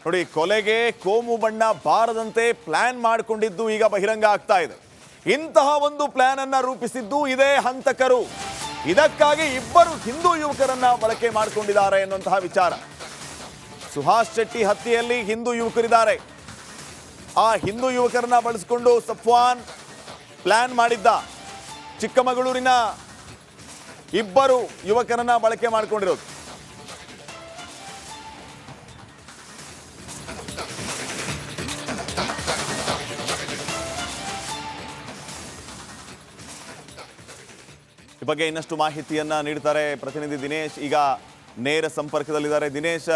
ನೋಡಿ, ಕೊಲೆಗೆ ಕೋಮು ಬಣ್ಣ ಬಾರದಂತೆ ಪ್ಲಾನ್ ಮಾಡಿಕೊಂಡಿದ್ದು ಈಗ ಬಹಿರಂಗ ಆಗ್ತಾ ಇದೆ. ಇಂತಹ ಒಂದು ಪ್ಲಾನ್ ಅನ್ನ ರೂಪಿಸಿದ್ದು ಇದೇ ಹಂತಕರು. ಇದಕ್ಕಾಗಿ ಇಬ್ಬರು ಹಿಂದೂ ಯುವಕರನ್ನ ಬಳಕೆ ಮಾಡಿಕೊಂಡಿದ್ದಾರೆ ಎನ್ನುವಂತಹ ವಿಚಾರ. ಸುಹಾಸ್ ಶೆಟ್ಟಿ ಹತ್ಯೆಯಲ್ಲಿ ಹಿಂದೂ ಯುವಕರಿದ್ದಾರೆ. ಆ ಹಿಂದೂ ಯುವಕರನ್ನ ಬಳಸಿಕೊಂಡು ಸಫ್ವಾನ್ ಪ್ಲಾನ್ ಮಾಡಿದ್ದ. ಚಿಕ್ಕಮಗಳೂರಿನ ಇಬ್ಬರು ಯುವಕರನ್ನ ಬಳಕೆ ಮಾಡಿಕೊಂಡಿರೋದು. ಈ ಬಗ್ಗೆ ಇನ್ನಷ್ಟು ಮಾಹಿತಿಯನ್ನ ನೀಡ್ತಾರೆ ಪ್ರತಿನಿಧಿ ದಿನೇಶ್. ಈಗ ನೇರ ಸಂಪರ್ಕದಲ್ಲಿದ್ದಾರೆ. ದಿನೇಶ್,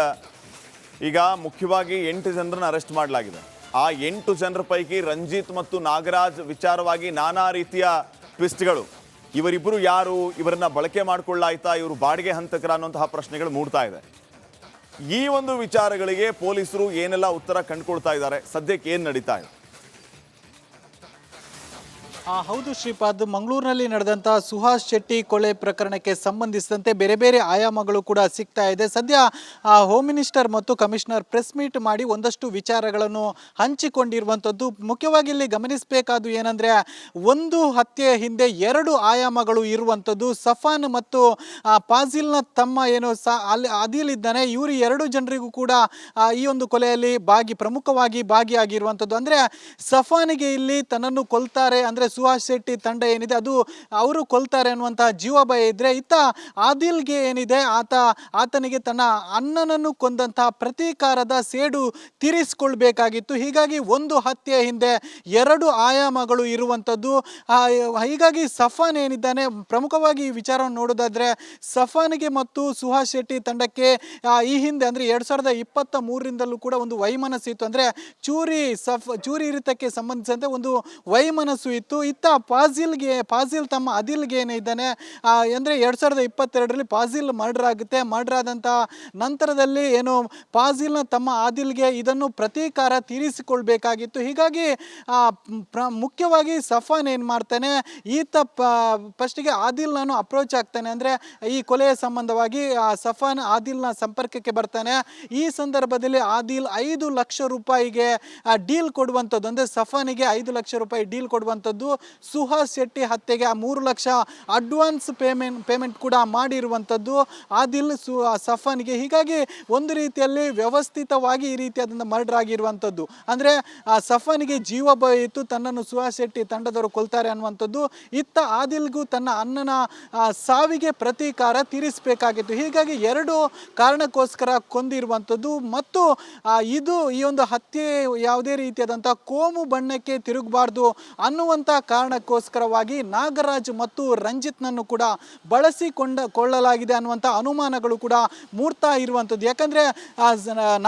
ಈಗ ಮುಖ್ಯವಾಗಿ 8 ಜನರನ್ನು ಅರೆಸ್ಟ್ ಮಾಡಲಾಗಿದೆ. ಆ 8 ಜನರ ಪೈಕಿ ರಂಜಿತ್ ಮತ್ತು ನಾಗರಾಜ್ ವಿಚಾರವಾಗಿ ನಾನಾ ರೀತಿಯ ಟ್ವಿಸ್ಟ್ಗಳು. ಇವರಿಬ್ಬರು ಯಾರು, ಇವರನ್ನ ಬಳಕೆ ಮಾಡಿಕೊಳ್ಳಾಯ್ತಾ, ಇವರು ಬಾಡಿಗೆ ಹಂತಕರ ಅನ್ನುವಂತಹ ಪ್ರಶ್ನೆಗಳು ಮೂಡ್ತಾ ಇದೆ. ಈ ಒಂದು ವಿಚಾರಗಳಿಗೆ ಪೊಲೀಸರು ಏನೆಲ್ಲ ಉತ್ತರ ಕಂಡುಕೊಳ್ತಾ ಇದ್ದಾರೆ, ಸದ್ಯಕ್ಕೆ ಏನು ನಡೀತಾ ಇದೆ? ಹೌದು ಶ್ರೀಪಾದ್, ಮಂಗಳೂರಿನಲ್ಲಿ ನಡೆದಂಥ ಸುಹಾಸ್ ಶೆಟ್ಟಿ ಕೊಲೆ ಪ್ರಕರಣಕ್ಕೆ ಸಂಬಂಧಿಸಿದಂತೆ ಬೇರೆ ಬೇರೆ ಆಯಾಮಗಳು ಕೂಡ ಸಿಗ್ತಾ ಇದೆ. ಸದ್ಯ ಹೋಮ್ ಮಿನಿಸ್ಟರ್ ಮತ್ತು ಕಮಿಷನರ್ ಪ್ರೆಸ್ ಮೀಟ್ ಮಾಡಿ ಒಂದಷ್ಟು ವಿಚಾರಗಳನ್ನು ಹಂಚಿಕೊಂಡಿರುವಂಥದ್ದು. ಮುಖ್ಯವಾಗಿ ಇಲ್ಲಿ ಗಮನಿಸಬೇಕಾದ್ದು ಏನಂದರೆ, ಒಂದು ಹತ್ಯೆಯ ಹಿಂದೆ 2 ಆಯಾಮಗಳು ಇರುವಂಥದ್ದು. ಸಫಾನ್ ಮತ್ತು ಫಾಜಿಲ್ನ ತಮ್ಮ ಏನು ಅಲ್ಲಿ ಆದಿಲ್ ಇದ್ದಾನೆ, ಇವರು 2 ಜನರಿಗೂ ಕೂಡ ಈ ಒಂದು ಕೊಲೆಯಲ್ಲಿ ಪ್ರಮುಖವಾಗಿ ಭಾಗಿಯಾಗಿರುವಂಥದ್ದು. ಅಂದರೆ ಸಫಾನಿಗೆ ಇಲ್ಲಿ ತನ್ನನ್ನು ಕೊಲ್ತಾರೆ, ಅಂದರೆ ಸುಹಾಸ್ ಶೆಟ್ಟಿ ತಂಡ ಏನಿದೆ ಅದು ಅವರು ಕೊಲ್ತಾರೆ ಅನ್ನುವಂತಹ ಜೀವ ಭಯ ಇದ್ರೆ, ಇತ್ತ ಆದಿಲ್ಗೆ ಏನಿದೆ ಆತನಿಗೆ ತನ್ನ ಅಣ್ಣನನ್ನು ಕೊಂದಂತಹ ಪ್ರತೀಕಾರದ ಸೇಡು ತೀರಿಸಿಕೊಳ್ಬೇಕಾಗಿತ್ತು. ಹೀಗಾಗಿ ಒಂದು ಹತ್ಯೆಯ ಹಿಂದೆ 2 ಆಯಾಮಗಳು ಇರುವಂಥದ್ದು. ಹೀಗಾಗಿ ಸಫಾನ್ ಏನಿದ್ದಾನೆ, ಪ್ರಮುಖವಾಗಿ ಈ ವಿಚಾರವನ್ನು ನೋಡೋದಾದ್ರೆ ಸಫಾನ್ಗೆ ಮತ್ತು ಸುಹಾಸ್ ಶೆಟ್ಟಿ ತಂಡಕ್ಕೆ ಈ ಹಿಂದೆ ಅಂದರೆ 2023ರಿಂದಲೂ ಕೂಡ ಒಂದು ವೈಮನಸ್ಸು ಇತ್ತು. ಅಂದರೆ ಚೂರಿ ಇರಿತಕ್ಕೆ ಸಂಬಂಧಿಸಿದಂತೆ ಒಂದು ವೈಮನಸ್ಸು ಇತ್ತು. ಇತ್ತ ಫಾಜಿಲ್ ತಮ್ಮ ಆದಿಲ್ಗೆ ಏನಿದ್ದಾನೆ, ಅಂದರೆ 2022ರಲ್ಲಿ ಫಾಜಿಲ್ ಮರ್ಡರ್ ಆಗುತ್ತೆ. ಮರ್ಡರ್ ಆದಂಥ ನಂತರದಲ್ಲಿ ಏನು ಫಾಜಿಲ್ನ ತಮ್ಮ ಆದಿಲ್ಗೆ ಇದನ್ನು ಪ್ರತೀಕಾರ ತೀರಿಸಿಕೊಳ್ಬೇಕಾಗಿತ್ತು. ಹೀಗಾಗಿ ಮುಖ್ಯವಾಗಿ ಸಫಾನ್ ಏನು ಮಾಡ್ತಾನೆ, ಈತ ಫಸ್ಟಿಗೆ ಆದಿಲ್ನನ್ನು ಅಪ್ರೋಚ್ ಆಗ್ತಾನೆ. ಅಂದರೆ ಈ ಕೊಲೆಯ ಸಂಬಂಧವಾಗಿ ಸಫಾನ್ ಆದಿಲ್ನ ಸಂಪರ್ಕಕ್ಕೆ ಬರ್ತಾನೆ. ಈ ಸಂದರ್ಭದಲ್ಲಿ ಆದಿಲ್ 5 ಲಕ್ಷ ರೂಪಾಯಿಗೆ ಡೀಲ್ ಕೊಡುವಂಥದ್ದು, ಅಂದರೆ ಸಫಾನಿಗೆ 5 ಲಕ್ಷ ರೂಪಾಯಿ ಡೀಲ್ ಕೊಡುವಂಥದ್ದು. ಸುಹಾಸ್ ಶೆಟ್ಟಿ ಹತ್ಯೆಗೆ 3 ಲಕ್ಷ ಅಡ್ವಾನ್ಸ್ ಪೇಮೆಂಟ್ ಕೂಡ ಮಾಡಿರುವಂಥದ್ದು ಆದಿಲ್ ಸಫಾನ್ಗೆ. ಹೀಗಾಗಿ ಒಂದು ರೀತಿಯಲ್ಲಿ ವ್ಯವಸ್ಥಿತವಾಗಿ ಈ ರೀತಿಯಾದಂಥ ಮರ್ಡರ್ ಆಗಿರುವಂಥದ್ದು. ಅಂದರೆ ಸಫಾನ್ಗೆ ಜೀವ ಭಯ ಇತ್ತು, ತನ್ನನ್ನು ಸುಹಾಸ್ ಶೆಟ್ಟಿ ತಂಡದವರು ಕೊಲ್ತಾರೆ ಅನ್ನುವಂಥದ್ದು. ಇತ್ತ ಆದಿಲ್ಗೂ ತನ್ನ ಅಣ್ಣನ ಸಾವಿಗೆ ಪ್ರತೀಕಾರ ತೀರಿಸಬೇಕಾಗಿತ್ತು. ಹೀಗಾಗಿ 2 ಕಾರಣಕ್ಕೋಸ್ಕರ ಕೊಂದಿರುವಂಥದ್ದು. ಮತ್ತು ಈ ಒಂದು ಹತ್ಯೆ ಯಾವುದೇ ರೀತಿಯಾದಂಥ ಕೋಮು ಬಣ್ಣಕ್ಕೆ ತಿರುಗಬಾರ್ದು ಅನ್ನುವಂಥ ಕಾರಣಕ್ಕೋಸ್ಕರವಾಗಿ ನಾಗರಾಜ್ ಮತ್ತು ರಂಜಿತ್ನನ್ನು ಕೂಡ ಬಳಸಿಕೊಳ್ಳಲಾಗಿದೆ ಅನ್ನುವಂಥ ಅನುಮಾನಗಳು ಕೂಡ ಮೂಡ್ತಾ ಇರುವಂಥದ್ದು. ಯಾಕಂದರೆ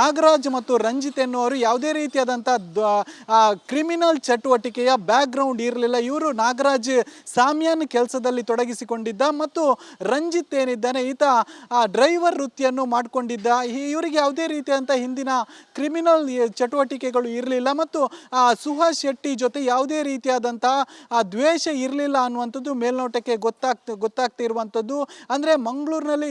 ನಾಗರಾಜ್ ಮತ್ತು ರಂಜಿತ್ ಎನ್ನುವರು ಯಾವುದೇ ರೀತಿಯಾದಂಥ ಕ್ರಿಮಿನಲ್ ಚಟುವಟಿಕೆಯ ಬ್ಯಾಕ್ಗ್ರೌಂಡ್ ಇರಲಿಲ್ಲ. ಇವರು ನಾಗರಾಜ್ ಸಾಮ್ಯಾನ್ ಕೆಲಸದಲ್ಲಿ ತೊಡಗಿಸಿಕೊಂಡಿದ್ದ ಮತ್ತು ರಂಜಿತ್ ಏನಿದ್ದಾನೆ ಈತ ಡ್ರೈವರ್ ವೃತ್ತಿಯನ್ನು ಮಾಡಿಕೊಂಡಿದ್ದ. ಇವರಿಗೆ ಯಾವುದೇ ರೀತಿಯಾದಂಥ ಹಿಂದಿನ ಕ್ರಿಮಿನಲ್ ಚಟುವಟಿಕೆಗಳು ಇರಲಿಲ್ಲ ಮತ್ತು ಸುಹಾಸ್ ಶೆಟ್ಟಿ ಜೊತೆ ಯಾವುದೇ ರೀತಿಯಾದಂಥ ದ್ವೇಷ ಇರಲಿಲ್ಲ ಅನ್ನುವಂಥದ್ದು ಮೇಲ್ನೋಟಕ್ಕೆ ಗೊತ್ತಾಗ್ತಿರುವಂಥದ್ದು. ಅಂದರೆ ಮಂಗಳೂರಿನಲ್ಲಿ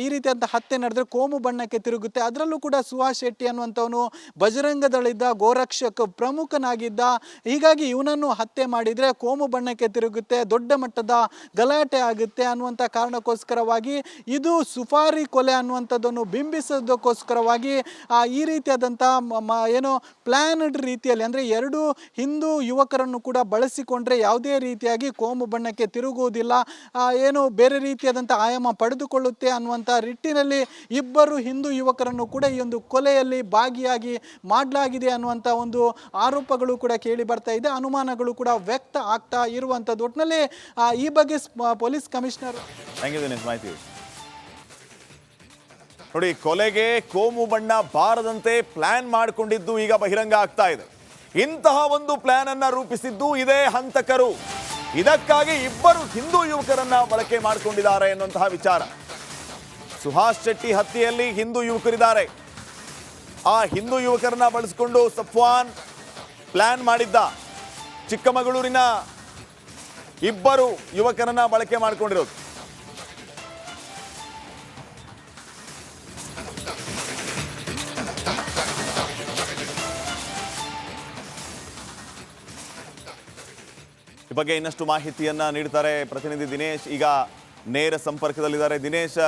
ಈ ರೀತಿಯಾದಂಥ ಹತ್ಯೆ ನಡೆದ್ರೆ ಕೋಮು ಬಣ್ಣಕ್ಕೆ ತಿರುಗುತ್ತೆ. ಅದರಲ್ಲೂ ಕೂಡ ಸುಹಾಸ್ ಶೆಟ್ಟಿ ಅನ್ನುವಂಥವನು ಬಜರಂಗ ದಳದ ಗೋರಕ್ಷಕ ಪ್ರಮುಖನಾಗಿದ್ದ. ಹೀಗಾಗಿ ಇವನನ್ನು ಹತ್ಯೆ ಮಾಡಿದರೆ ಕೋಮು ಬಣ್ಣಕ್ಕೆ ತಿರುಗುತ್ತೆ, ದೊಡ್ಡ ಮಟ್ಟದ ಗಲಾಟೆ ಆಗುತ್ತೆ ಅನ್ನುವಂಥ ಕಾರಣಕ್ಕೋಸ್ಕರವಾಗಿ ಇದು ಸುಫಾರಿ ಕೊಲೆ ಅನ್ನುವಂಥದ್ದನ್ನು ಬಿಂಬಿಸೋದಕ್ಕೋಸ್ಕರವಾಗಿ ಈ ರೀತಿಯಾದಂಥ ಏನು ಪ್ಲಾನ್ಡ್ ರೀತಿಯಲ್ಲಿ, ಅಂದರೆ 2 ಹಿಂದೂ ಯುವಕರನ್ನು ಕೂಡ ಬಳಸಿಕೊಂಡ್ರೆ ಯಾವುದೇ ರೀತಿಯಾಗಿ ಕೋಮು ಬಣ್ಣಕ್ಕೆ ತಿರುಗುವುದಿಲ್ಲ, ಏನು ಬೇರೆ ರೀತಿಯಾದಂಥ ಆಯಾಮ ಪಡೆದುಕೊಳ್ಳುತ್ತೆ ಅನ್ನುವಂಥ ನಿಟ್ಟಿನಲ್ಲಿ ಇಬ್ಬರು ಹಿಂದೂ ಯುವಕರನ್ನು ಕೂಡ ಈ ಒಂದು ಕೊಲೆಯಲ್ಲಿ ಭಾಗಿಯಾಗಿ ಮಾಡಲಾಗಿದೆ ಅನ್ನುವಂಥ ಒಂದು ಆರೋಪಗಳು ಕೂಡ ಕೇಳಿ ಬರ್ತಾ ಇದೆ, ಅನುಮಾನಗಳು ಕೂಡ ವ್ಯಕ್ತ ಆಗ್ತಾ ಇರುವಂಥದ್ದು. ಒಟ್ಟಿನಲ್ಲಿ ಈ ಬಗ್ಗೆ ಪೊಲೀಸ್ ಕಮಿಷನರ್ ಮಾಹಿತಿ ನೋಡಿ, ಕೊಲೆಗೆ ಕೋಮು ಬಣ್ಣ ಬಾರದಂತೆ ಪ್ಲಾನ್ ಮಾಡಿಕೊಂಡಿದ್ದು ಈಗ ಬಹಿರಂಗ ಆಗ್ತಾ ಇದೆ. ಇಂತಹ ಒಂದು ಪ್ಲಾನ್ ಅನ್ನ ರೂಪಿಸಿದ್ದು ಇದೇ ಹಂತಕರು. ಇದಕ್ಕಾಗಿ ಇಬ್ಬರು ಹಿಂದೂ ಯುವಕರನ್ನ ಬಳಕೆ ಮಾಡಿಕೊಂಡಿದ್ದಾರೆ ಎನ್ನುವಂತಹ ವಿಚಾರ. ಸುಹಾಸ್ ಶೆಟ್ಟಿ ಹತ್ಯೆಯಲ್ಲಿ ಹಿಂದೂ ಯುವಕರಿದ್ದಾರೆ. ಆ ಹಿಂದೂ ಯುವಕರನ್ನ ಬಳಸಿಕೊಂಡು ಸಫ್ವಾನ್ ಪ್ಲಾನ್ ಮಾಡಿದ್ದ. ಚಿಕ್ಕಮಗಳೂರಿನ ಇಬ್ಬರು ಯುವಕರನ್ನ ಬಳಕೆ ಮಾಡಿಕೊಂಡಿರೋದು. ಬಗ್ಗೆ ಇನ್ನಷ್ಟು ಮಾಹಿತಿಯನ್ನ ನೀಡ್ತಾರೆ ಪ್ರತಿನಿಧಿ ದಿನೇಶ್. ಈಗ ನೇರ ಸಂಪರ್ಕದಲ್ಲಿದ್ದಾರೆ. ದಿನೇಶ್,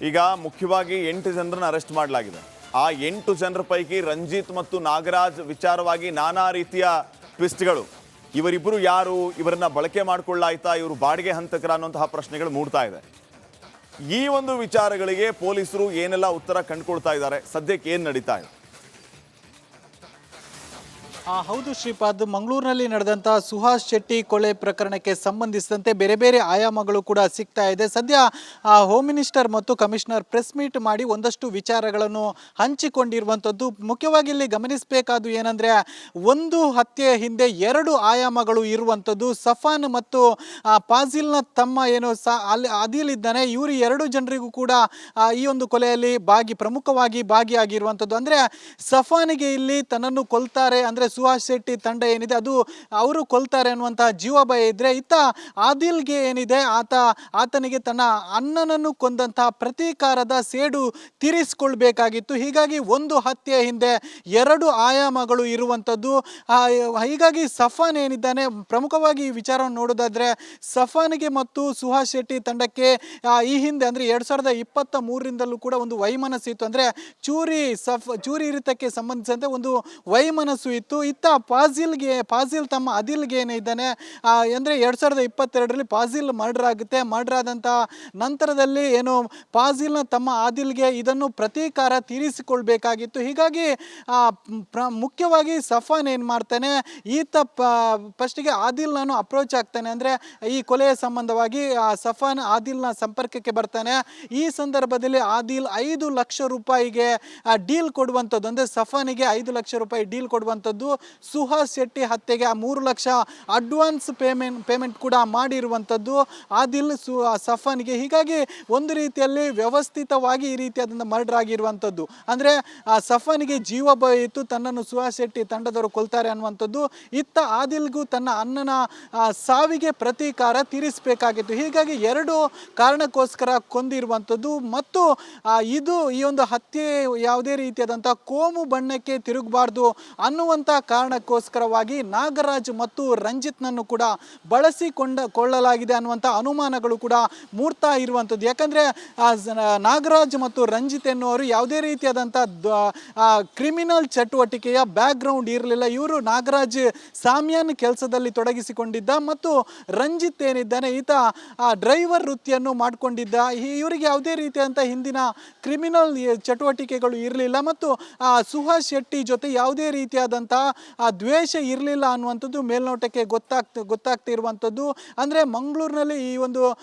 ಈಗ ಮುಖ್ಯವಾಗಿ 8 ಜನರನ್ನು ಅರೆಸ್ಟ್ ಮಾಡಲಾಗಿದೆ. ಆ 8 ಜನರ ಪೈಕಿ ರಂಜಿತ್ ಮತ್ತು ನಾಗರಾಜ್ ವಿಚಾರವಾಗಿ ನಾನಾ ರೀತಿಯ ಟ್ವಿಸ್ಟ್ಗಳು. ಇವರಿಬ್ಬರು ಯಾರು, ಇವರನ್ನ ಬಳಕೆ ಮಾಡಿಕೊಳ್ಳಾಯ್ತಾ, ಇವರು ಬಾಡಿಗೆ ಹಂತಕರ ಅನ್ನುವಂತಹ ಪ್ರಶ್ನೆಗಳು ಮೂಡ್ತಾ ಇದೆ. ಈ ಒಂದು ವಿಚಾರಗಳಿಗೆ ಪೊಲೀಸರು ಏನೆಲ್ಲ ಉತ್ತರ ಕಂಡುಕೊಳ್ತಾ ಇದ್ದಾರೆ, ಸದ್ಯಕ್ಕೆ ಏನು ನಡೀತಾ ಇದೆ? ಹೌದು ಶ್ರೀಪಾದ್, ಮಂಗಳೂರಿನಲ್ಲಿ ನಡೆದಂಥ ಸುಹಾಸ್ ಶೆಟ್ಟಿ ಕೊಲೆ ಪ್ರಕರಣಕ್ಕೆ ಸಂಬಂಧಿಸಿದಂತೆ ಬೇರೆ ಬೇರೆ ಆಯಾಮಗಳು ಕೂಡ ಸಿಗ್ತಾ ಇದೆ. ಸದ್ಯ ಹೋಮ್ ಮಿನಿಸ್ಟರ್ ಮತ್ತು ಕಮಿಷನರ್ ಪ್ರೆಸ್ ಮೀಟ್ ಮಾಡಿ ಒಂದಷ್ಟು ವಿಚಾರಗಳನ್ನು ಹಂಚಿಕೊಂಡಿರುವಂಥದ್ದು. ಮುಖ್ಯವಾಗಿ ಇಲ್ಲಿ ಗಮನಿಸಬೇಕಾದ್ದು ಏನಂದರೆ, ಒಂದು ಹತ್ಯೆ ಹಿಂದೆ 2 ಆಯಾಮಗಳು ಇರುವಂಥದ್ದು. ಸಫಾನ್ ಮತ್ತು ಫಾಜಿಲ್ನ ತಮ್ಮ ಏನು ಅಲ್ಲಿ ಆದಿಲ್ ಇದ್ದಾನೆ, ಇವರು 2 ಜನರಿಗೂ ಕೂಡ ಈ ಒಂದು ಕೊಲೆಯಲ್ಲಿ ಪ್ರಮುಖವಾಗಿ ಭಾಗಿಯಾಗಿರುವಂಥದ್ದು. ಅಂದರೆ ಸಫಾನಿಗೆ ಇಲ್ಲಿ ತನ್ನನ್ನು ಕೊಲ್ತಾರೆ, ಅಂದರೆ ಸುಹಾಸ್ ಶೆಟ್ಟಿ ತಂಡ ಏನಿದೆ ಅದು ಅವರು ಕೊಲ್ತಾರೆ ಅನ್ನುವಂತಹ ಜೀವ ಭಯ ಇದ್ರೆ, ಇತ್ತ ಆದಿಲ್ಗೆ ಏನಿದೆ ಆತನಿಗೆ ತನ್ನ ಅಣ್ಣನನ್ನು ಕೊಂದಂತಹ ಪ್ರತೀಕಾರದ ಸೇಡು ತೀರಿಸಿಕೊಳ್ಬೇಕಾಗಿತ್ತು. ಹೀಗಾಗಿ ಒಂದು ಹತ್ಯೆ ಹಿಂದೆ 2 ಆಯಾಮಗಳು ಇರುವಂಥದ್ದು. ಹೀಗಾಗಿ ಸಫಾನ್ ಏನಿದ್ದಾನೆ, ಪ್ರಮುಖವಾಗಿ ಈ ವಿಚಾರವನ್ನು ನೋಡೋದಾದ್ರೆ ಸಫಾನ್ಗೆ ಮತ್ತು ಸುಹಾಸ್ ಶೆಟ್ಟಿ ತಂಡಕ್ಕೆ ಈ ಹಿಂದೆ ಅಂದರೆ 2023ರಿಂದಲೂ ಕೂಡ ಒಂದು ವೈಮನಸ್ಸು ಇತ್ತು. ಅಂದರೆ ಚೂರಿ ಇರಿತಕ್ಕೆ ಸಂಬಂಧಿಸಿದಂತೆ ಒಂದು ವೈಮನಸ್ಸು ಇತ್ತು. ಇತ್ತ ಫಾಜಿಲ್ ತಮ್ಮ ಆದಿಲ್ಗೆ ಏನಿದ್ದಾನೆ, ಅಂದರೆ 2022ರಲ್ಲಿ ಫಾಜಿಲ್ ಮರ್ಡರ್ ಆಗುತ್ತೆ. ಮರ್ಡರ್ ಆದಂಥ ನಂತರದಲ್ಲಿ ಏನು ಫಾಜಿಲ್ನ ತಮ್ಮ ಆದಿಲ್ಗೆ ಇದನ್ನು ಪ್ರತೀಕಾರ ತೀರಿಸಿಕೊಳ್ಬೇಕಾಗಿತ್ತು. ಹೀಗಾಗಿ ಮುಖ್ಯವಾಗಿ ಸಫಾನ್ ಏನು ಮಾಡ್ತಾನೆ, ಈತ ಫಸ್ಟಿಗೆ ಆದಿಲ್ ನಾನು ಅಪ್ರೋಚ್ ಆಗ್ತಾನೆ, ಅಂದರೆ ಈ ಕೊಲೆಯ ಸಂಬಂಧವಾಗಿ ಸಫಾನ್ ಆದಿಲ್ನ ಸಂಪರ್ಕಕ್ಕೆ ಬರ್ತಾನೆ. ಈ ಸಂದರ್ಭದಲ್ಲಿ ಆದಿಲ್ 5 ಲಕ್ಷ ರೂಪಾಯಿಗೆ ಡೀಲ್ ಕೊಡುವಂಥದ್ದು, ಅಂದರೆ ಸಫಾನಿಗೆ 5 ಲಕ್ಷ ರೂಪಾಯಿ ಡೀಲ್ ಕೊಡುವಂಥದ್ದು. ಸುಹಾಸ್ ಶೆಟ್ಟಿ ಹತ್ಯೆಗೆ 3 ಲಕ್ಷ ಅಡ್ವಾನ್ಸ್ ಪೇಮೆಂಟ್ ಕೂಡ ಮಾಡಿರುವಂಥದ್ದು ಆದಿಲ್ ಸಫಾನ್ಗೆ. ಹೀಗಾಗಿ ಒಂದು ರೀತಿಯಲ್ಲಿ ವ್ಯವಸ್ಥಿತವಾಗಿ ಈ ರೀತಿಯಾದಂಥ ಮರ್ಡರ್ ಆಗಿರುವಂಥದ್ದು. ಅಂದರೆ ಸಫಾನಿಗೆ ಜೀವ ಭಯ ಇತ್ತು, ತನ್ನನ್ನು ಸುಹಾಸ್ ಶೆಟ್ಟಿ ತಂಡದವರು ಕೊಲ್ತಾರೆ ಅನ್ನುವಂಥದ್ದು. ಇತ್ತ ಆದಿಲ್ಗೂ ತನ್ನ ಅಣ್ಣನ ಸಾವಿಗೆ ಪ್ರತೀಕಾರ ತೀರಿಸಬೇಕಾಗಿತ್ತು. ಹೀಗಾಗಿ 2 ಕಾರಣಕ್ಕೋಸ್ಕರ ಕೊಂದಿರುವಂಥದ್ದು. ಮತ್ತು ಈ ಒಂದು ಹತ್ಯೆ ಯಾವುದೇ ರೀತಿಯಾದಂಥ ಕೋಮು ಬಣ್ಣಕ್ಕೆ ತಿರುಗಬಾರ್ದು ಅನ್ನುವಂಥ ಕಾರಣಕ್ಕೋಸ್ಕರವಾಗಿ ನಾಗರಾಜ್ ಮತ್ತು ರಂಜಿತ್ನನ್ನು ಕೂಡ ಬಳಸಿಕೊಳ್ಳಲಾಗಿದೆ ಅನ್ನುವಂಥ ಅನುಮಾನಗಳು ಕೂಡ ಮೂಡ್ತಾ ಇರುವಂಥದ್ದು. ಯಾಕಂದರೆ ನಾಗರಾಜ್ ಮತ್ತು ರಂಜಿತ್ ಎನ್ನುವರು ಯಾವುದೇ ರೀತಿಯಾದಂಥ ಕ್ರಿಮಿನಲ್ ಚಟುವಟಿಕೆಯ ಬ್ಯಾಕ್ಗ್ರೌಂಡ್ ಇರಲಿಲ್ಲ. ಇವರು ನಾಗರಾಜ್ ಸಾಮ್ಯಾನ್ ಕೆಲಸದಲ್ಲಿ ತೊಡಗಿಸಿಕೊಂಡಿದ್ದ ಮತ್ತು ರಂಜಿತ್ ಏನಿದ್ದಾನೆ ಈತ ಡ್ರೈವರ್ ವೃತ್ತಿಯನ್ನು ಮಾಡಿಕೊಂಡಿದ್ದ. ಇವರಿಗೆ ಯಾವುದೇ ರೀತಿಯಾದಂಥ ಹಿಂದಿನ ಕ್ರಿಮಿನಲ್ ಚಟುವಟಿಕೆಗಳು ಇರಲಿಲ್ಲ ಮತ್ತು ಸುಹಾಸ್ ಶೆಟ್ಟಿ ಜೊತೆ ಯಾವುದೇ ರೀತಿಯಾದಂಥ ದ್ವೇಷ ಇರಲಿಲ್ಲ ಅನ್ನುವಂಥದ್ದು ಮೇಲ್ನೋಟಕ್ಕೆ ಗೊತ್ತಾಗ್ತಿರುವಂಥದ್ದು. ಅಂದರೆ ಮಂಗಳೂರಿನಲ್ಲಿ ಈ ಒಂದು